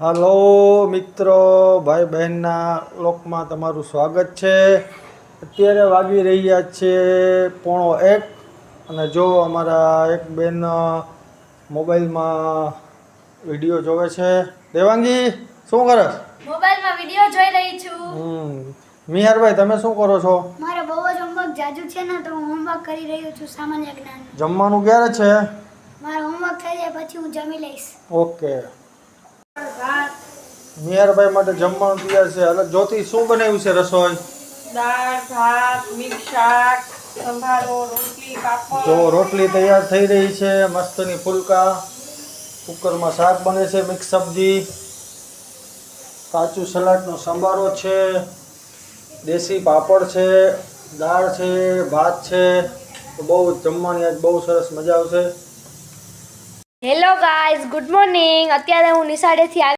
હાલો મિત્રો, ભાઈ બહેનના લોકમાં તમારું સ્વાગત છે। અત્યારે વાગી રહ્યા છે 1:30 અને જો અમારા એક બેન મોબાઈલમાં વિડીયો જોવે છે। દેવાંગી શું કરે? મોબાઈલમાં વિડીયો જોઈ રહી છું। મિહારભાઈ તમે શું કરો છો? મારે બહુ જ હોમવર્ક જાજુ છે ને તો હું હોમવર્ક કરી રહ્યો છું સામાન્ય જ્ઞાન। જમવાનું ક્યારે છે? મારું હોમવર્ક થઈ જાય પછી હું જમી લઈશ। ઓકે। મિહારભાઈ માટે જમવાનું તૈયાર છે। એટલે જ્યોતિ શું બનાવ્યું છે રસોઈ? દાળ ભાત મિક્સ શાક સંભારો રોટલી પાપડ। જો રોટલી તૈયાર થઈ રહી છે, મસ્તની ફુલકા, કુકરમાં શાક બને છે, મિક્સ સબ્જી, કાચું સલાડનો સંભારો છે, દેશી પાપડ છે, દાળ છે, ભાત છે। તો બહુ જમવાની આજ બહુ સરસ મજા આવશે। Hello guys, good morning. અત્યારે હું નિશાળેથી